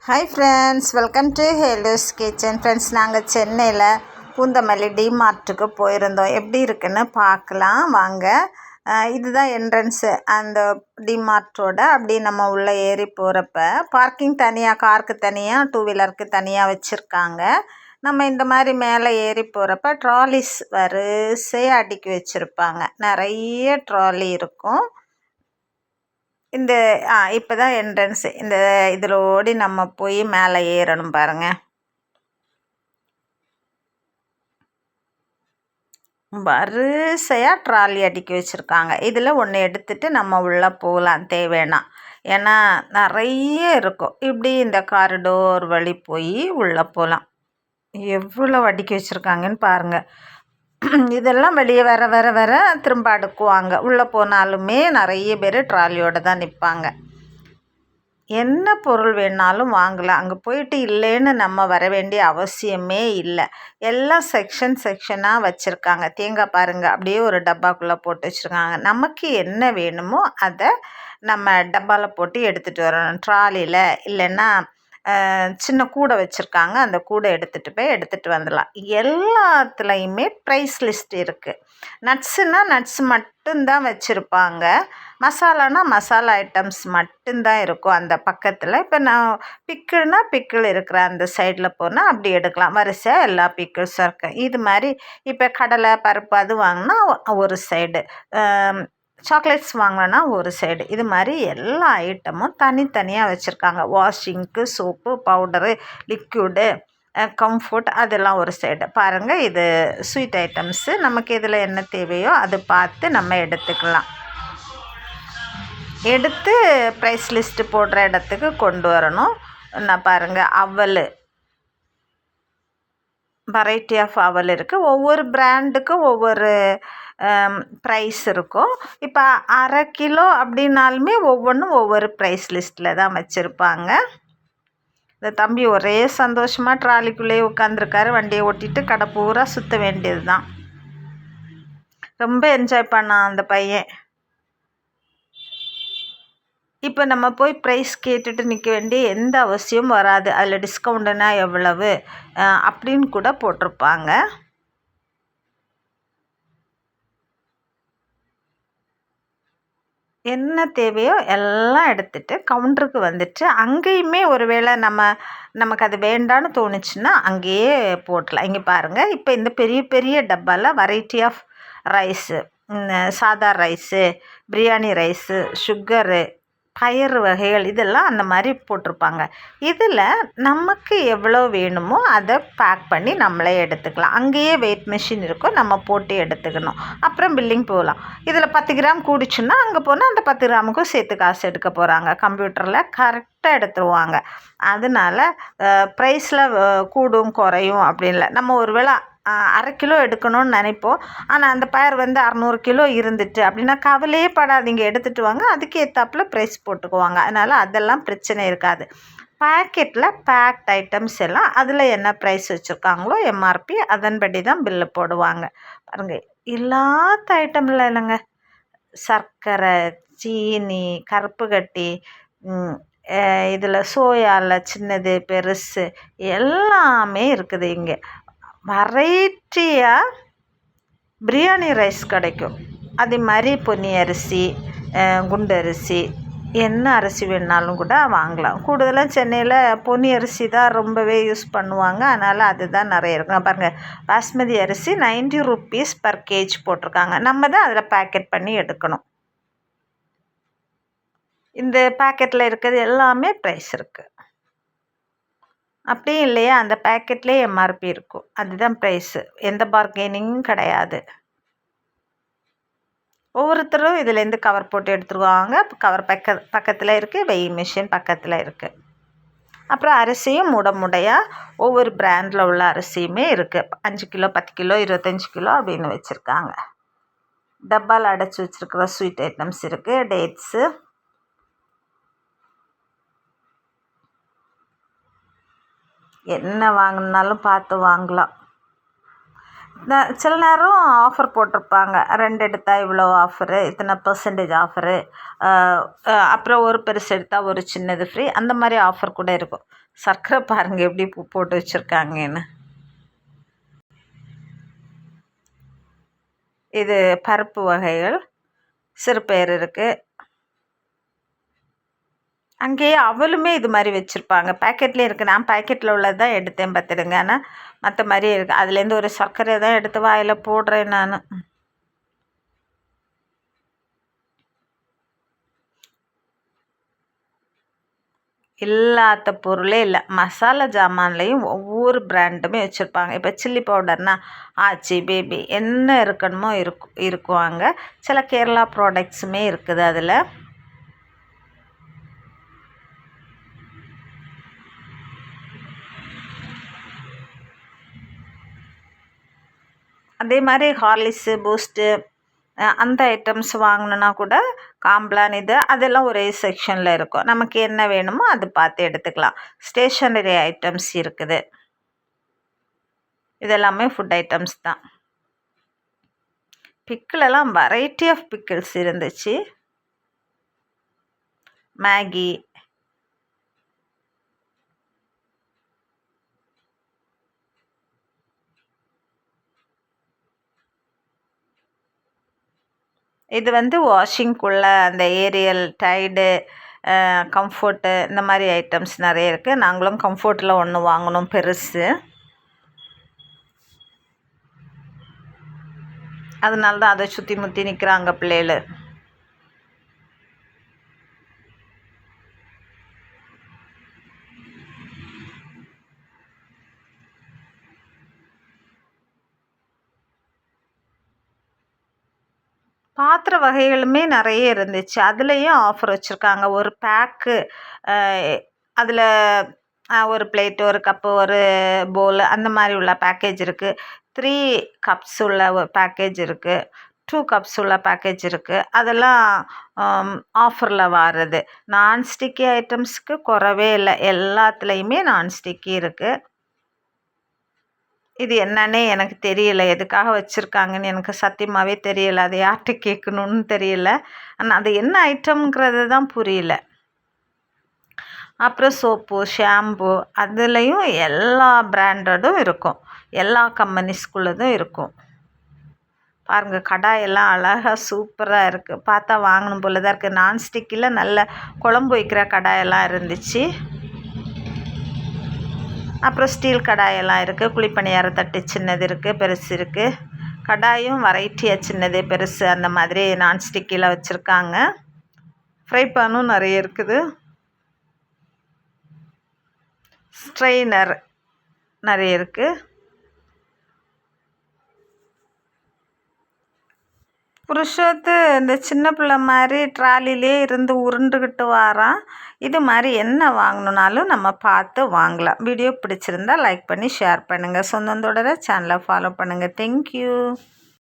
Hi friends, welcome to ஹேலோஸ் kitchen. Friends, நாங்கள் சென்னையில் பூந்தமல்லி டிமார்ட்டுக்கு போயிருந்தோம். எப்படி இருக்குன்னு பார்க்கலாம் வாங்க. இதுதான் என்ட்ரன்ஸு அந்த டிமார்ட்டோட. அப்படி நம்ம உள்ளே ஏறி போகிறப்ப பார்க்கிங் தனியாக, காருக்கு தனியாக, டூ வீலருக்கு தனியாக வச்சுருக்காங்க. நம்ம இந்த மாதிரி மேலே ஏறி போகிறப்ப ட்ராலிஸ் வரிசையாக அடுக்கி வச்சுருப்பாங்க. நிறைய ட்ராலி இருக்கும். இந்த இப்போ தான் என்ட்ரன்ஸு. இதில் ஓடி நம்ம போய் மேலே ஏறணும் பாருங்கள். வரிசையாக ட்ராலி அடுக்கி வச்சுருக்காங்க. இதில் ஒன்று எடுத்துகிட்டு நம்ம உள்ளே போகலாம் தேவைன்னா. ஏன்னா நிறைய இருக்கும். இப்படி இந்த காரிடோர் வழி போய் உள்ளே போகலாம். எவ்வளோ அடுக்கி வச்சுருக்காங்கன்னு பாருங்கள். இதெல்லாம் வெளியே வர வர வர திரும்ப அடுக்குவாங்க. உள்ளே போனாலுமே நிறைய பேர் ட்ராலியோடு தான் நிற்பாங்க. என்ன பொருள் வேணாலும் வாங்கலாம். அங்கே போயிட்டு இல்லைன்னு நம்ம வர வேண்டிய அவசியமே இல்லை. எல்லாம் செக்ஷனாக வச்சுருக்காங்க. தேங்காய் பாருங்கள், அப்படியே ஒரு டப்பாக்குள்ளே போட்டு வச்சுருக்காங்க. நமக்கு என்ன வேணுமோ அதை நம்ம டப்பாவில் போட்டு எடுத்துகிட்டு வரணும். ட்ராலியில் இல்லைன்னா சின்ன கூடை வச்சுருக்காங்க. அந்த கூடை எடுத்துகிட்டு வந்துடலாம். எல்லாத்துலேயுமே ப்ரைஸ் லிஸ்ட் இருக்குது. நட்ஸுனால் நட்ஸ் மட்டும்தான் வச்சுருப்பாங்க. மசாலானா மசாலா ஐட்டம்ஸ் மட்டும்தான் இருக்கும் அந்த பக்கத்தில். இப்போ நான் பிக்கிள் இருக்கிற அந்த சைடில் போனால் அப்படி எடுக்கலாம். வரிசையாக எல்லா பிக்கிள்ஸும் இருக்குது. இது மாதிரி இப்போ கடலை பருப்பு அது வாங்கினா ஒரு சைடு, சாக்லேட்ஸ் வாங்கினா ஒரு சைடு, இது மாதிரி எல்லா ஐட்டமும் தனித்தனியாக வச்சுருக்காங்க. வாஷிங்க்கு சோப்பு, பவுடரு, லிக்விடு, கம்ஃபர்ட் அதெல்லாம் ஒரு சைடு. பாருங்கள், இது ஸ்வீட் ஐட்டம்ஸு. நமக்கு இதில் என்ன தேவையோ அது பார்த்து நம்ம எடுத்துக்கலாம். எடுத்து ப்ரைஸ் லிஸ்ட்டு போடுற இடத்துக்கு கொண்டு வரணும். நான் பாருங்கள், அவல் வெரைட்டி ஆஃப் அவல் இருக்குது. ஒவ்வொரு பிராண்டுக்கும் ஒவ்வொரு ப்ரைஸ் இருக்கும். இப்போ 1/2 கிலோ அப்படின்னாலுமே ஒவ்வொன்றும் ஒவ்வொரு ப்ரைஸ் லிஸ்ட்டில் தான் வச்சுருப்பாங்க. இந்த தம்பி ஒரே சந்தோஷமாக ட்ராலிக்குள்ளேயே உட்காந்துருக்காரு. வண்டியை ஓட்டிகிட்டு கடை பூரா சுற்ற வேண்டியது தான். ரொம்ப என்ஜாய் பண்ணான் அந்த பையன். இப்போ நம்ம போய் ப்ரைஸ் கேட்டுட்டு நிற்க வேண்டிய எந்த அவசியமும் வராது. அதில் டிஸ்கவுண்ட்டுனா எவ்வளவு அப்படின்னு கூட போட்டிருப்பாங்க. என்ன தேவையோ எல்லாம் எடுத்துகிட்டு கவுண்டருக்கு வந்துட்டு அங்கேயுமே ஒருவேளை நமக்கு அது வேண்டான்னு தோணுச்சுன்னா அங்கேயே போட்டலாம். இங்கே பாருங்கள், இப்போ இந்த பெரிய பெரிய டப்பாவில் வெரைட்டி ஆஃப் ரைஸு, சாதா ரைஸு, பிரியாணி ரைஸு, சுகரு, பயறு வகைகள் இதெல்லாம் அந்த மாதிரி போட்டிருப்பாங்க. இதில் நமக்கு எவ்வளோ வேணுமோ அதை பேக் பண்ணி நம்மளே எடுத்துக்கலாம். அங்கேயே வெயிட் மிஷின் இருக்கும், நம்ம போட்டு எடுத்துக்கணும். அப்புறம் பில்லிங் போகலாம். இதில் 10 கிராம் கூடிச்சுன்னா அங்கே போனால் அந்த 10 கிராமுக்கும் சேர்த்து காசு எடுக்க போகிறாங்க. கம்ப்யூட்டரில் கரெக்டாக எடுத்துருவாங்க. அதனால் ப்ரைஸில் கூடும் குறையும் அப்படின்ல. நம்ம ஒரு வேளை 1/2 கிலோ எடுக்கணும்னு நினைப்போம். ஆனால் அந்த பயர் 600 கிலோ இருந்துட்டு அப்படின்னா கவலையே படாதீங்க, எடுத்துகிட்டு வாங்க. அதுக்கு ஏற்றாப்புல ப்ரைஸ் போட்டுக்குவாங்க. அதனால் அதெல்லாம் பிரச்சனை இருக்காது. பேக்கெட்டில் பேக்ட் ஐட்டம்ஸ் எல்லாம் அதில் என்ன ப்ரைஸ் வச்சுருக்காங்களோ எம்ஆர்பி அதன்படி தான் பில்லு போடுவாங்க. பாருங்கள், இல்லாத ஐட்டமில் இல்லைங்க. சர்க்கரை, சீனி, கருப்பு கட்டி, இதில் சோயாவில் சின்னது பெருசு எல்லாமே இருக்குது. இங்கே வெரைட்டியாக பிரியாணி ரைஸ் கிடைக்கும். அதே மாதிரி பொன்னி அரிசி, குண்டு அரிசி, என்ன அரிசி வேணாலும் கூட வாங்கலாம். கூடுதலாக சென்னையில் பொன்னி அரிசி தான் ரொம்பவே யூஸ் பண்ணுவாங்க. அதனால் அதுதான் நிறைய இருக்கும். பாருங்கள், பாஸ்மதி அரிசி 90 rupees per kg போட்டிருக்காங்க. நம்ம தான் அதில் பேக்கெட் பண்ணி எடுக்கணும். இந்த பேக்கெட்டில் இருக்கிறது எல்லாமே ப்ரைஸ் இருக்குது. அப்படியும் இல்லையா, அந்த பேக்கெட்லேயே எம்ஆர்பி இருக்கும். அதுதான் ப்ரைஸு. எந்த பார்கெனிங்கும் கிடையாது. ஒவ்வொருத்தரும் இதுலேருந்து கவர் போட்டு எடுத்துருவாங்க. கவர் பக்கத்தில் இருக்குது, வெயிங் மிஷின் பக்கத்தில் இருக்குது. அப்புறம் அரிசியும் முடையாக ஒவ்வொரு பிராண்டில் உள்ள அரிசியுமே இருக்குது. 5 கிலோ, 10 கிலோ, 25 கிலோ அப்படின்னு வச்சுருக்காங்க. டப்பாவில் அடைச்சி வச்சுருக்கிற ஸ்வீட் ஐட்டம்ஸ் இருக்குது. டேட்ஸு, என்ன வாங்கினாலும் பார்த்து வாங்கலாம். சில நேரம் ஆஃபர் போட்டிருப்பாங்க, 2 எடுத்தால் இவ்வளோ ஆஃபரு, இத்தனை % ஆஃபரு, அப்புறம் ஒரு பெருசு எடுத்தால் ஒரு சின்னது ஃப்ரீ, அந்த மாதிரி ஆஃபர் கூட இருக்கும். சர்க்கரை பாருங்கள் எப்படி போட்டு வச்சுருக்காங்கன்னு. இது பருப்பு வகைகள், சிறுபயிறு இருக்குது. அங்கேயே அவலுமே இது மாதிரி வச்சுருப்பாங்க, பேக்கெட்லேயே இருக்குது. நான் பேக்கெட்டில் உள்ளது தான் எடுத்தேன் பார்த்துடுங்க. ஆனால் மற்ற மாதிரி இருக்குது. அதுலேருந்து ஒரு சர்க்கரை தான் எடுத்து வாயில் போடுறேன் நான். இல்லாத பொருளே இல்லை. மசாலா ஜாமான்லேயும் ஒவ்வொரு பிராண்டுமே வச்சுருப்பாங்க. இப்போ சில்லி பவுடர்னால் ஆச்சி, பேபி என்ன இருக்கணுமோ இருக்குவாங்க. சில கேரளா ப்ராடக்ட்ஸுமே இருக்குது அதில். அதே மாதிரி ஹார்லிக்ஸு, பூஸ்ட்டு அந்த ஐட்டம்ஸ் வாங்கணுன்னா கூட காம்ப்ளான் இது அதெல்லாம் ஒரே செக்ஷனில் இருக்கும். நமக்கு என்ன வேணுமோ அது பார்த்து எடுத்துக்கலாம். ஸ்டேஷ்னரி ஐட்டம்ஸ் இருக்குது. இதெல்லாமே ஃபுட் ஐட்டம்ஸ் தான். பிக்கிலெல்லாம் வெரைட்டி ஆஃப் பிக்கிள்ஸ் இருந்துச்சு. மேகி, இது வாஷிங்குள்ளே அந்த ஏரியல், டைடு, கம்ஃபர்ட்டு இந்த மாதிரி ஐட்டம்ஸ் நிறைய இருக்குது. நாங்களும் கம்ஃபர்ட்டில் ஒன்று வாங்கினோம் பெருசு. அதனால தான் அதை சுற்றி முற்றி நிற்கிறாங்க பிள்ளைகள். பாத்திர வகைகளுமே நிறைய இருந்துச்சு. அதுலேயும் ஆஃபர் வச்சுருக்காங்க. ஒரு பேக்கு அதில் ஒரு பிளேட்டு, ஒரு கப்பு, ஒரு பவுல் அந்த மாதிரி உள்ள பேக்கேஜ் இருக்குது. 3 கப்ஸ் உள்ள ஒரு பேக்கேஜ் இருக்குது. 2 கப்ஸ் உள்ள பேக்கேஜ் இருக்குது. அதெல்லாம் ஆஃபரில் வர்றது. நான்ஸ்டிக்கி ஐட்டம்ஸுக்கு குறவே இல்லை. எல்லாத்துலேயுமே நான்ஸ்டிக்கி இருக்குது. இது என்னன்னே எனக்கு தெரியல. எதுக்காக வச்சுருக்காங்கன்னு எனக்கு சத்தியமாகவே தெரியல. அது யார்கிட்ட கேட்கணுன்னு தெரியல. ஆனால் அது என்ன ஐட்டம்ங்கிறது தான் புரியல. அப்புறம் சோப்பு, ஷாம்பு அதுலேயும் எல்லா பிராண்டடும் இருக்கும். எல்லா கம்பெனிஸ்குள்ளதும் இருக்கும். பாருங்கள், கடாயெல்லாம் அழகாக சூப்பராக இருக்குது. பார்த்தா வாங்கணும் போல தான் இருக்குது. நான்ஸ்டிக்கில் நல்ல குழம்பு வைக்கிற கடாயெல்லாம் இருந்துச்சு. அப்புறம் ஸ்டீல் கடாயெல்லாம் இருக்குது. குழிப்பணியார தட்டு சின்னது இருக்குது, பெருசு இருக்குது. கடாயும் வெரைட்டியாக சின்னது, பெருசு அந்த மாதிரி நான்ஸ்டிக்கில் வச்சுருக்காங்க. ஃப்ரை பேனும் நிறைய இருக்குது. ஸ்ட்ரெயினர் நிறைய இருக்குது. புருஷத்து இந்த சின்ன பிள்ளை மாதிரி ட்ராலிலே இருந்து உருண்டுக்கிட்டு வாரான். இது மாதிரி என்ன வாங்கணுன்னாலும் நம்ம பார்த்து வாங்கலாம். வீடியோ பிடிச்சிருந்தா லைக் பண்ணி ஷேர் பண்ணுங்கள். சொந்தம் தொடர சேனலை ஃபாலோ பண்ணுங்கள். தேங்க்யூ.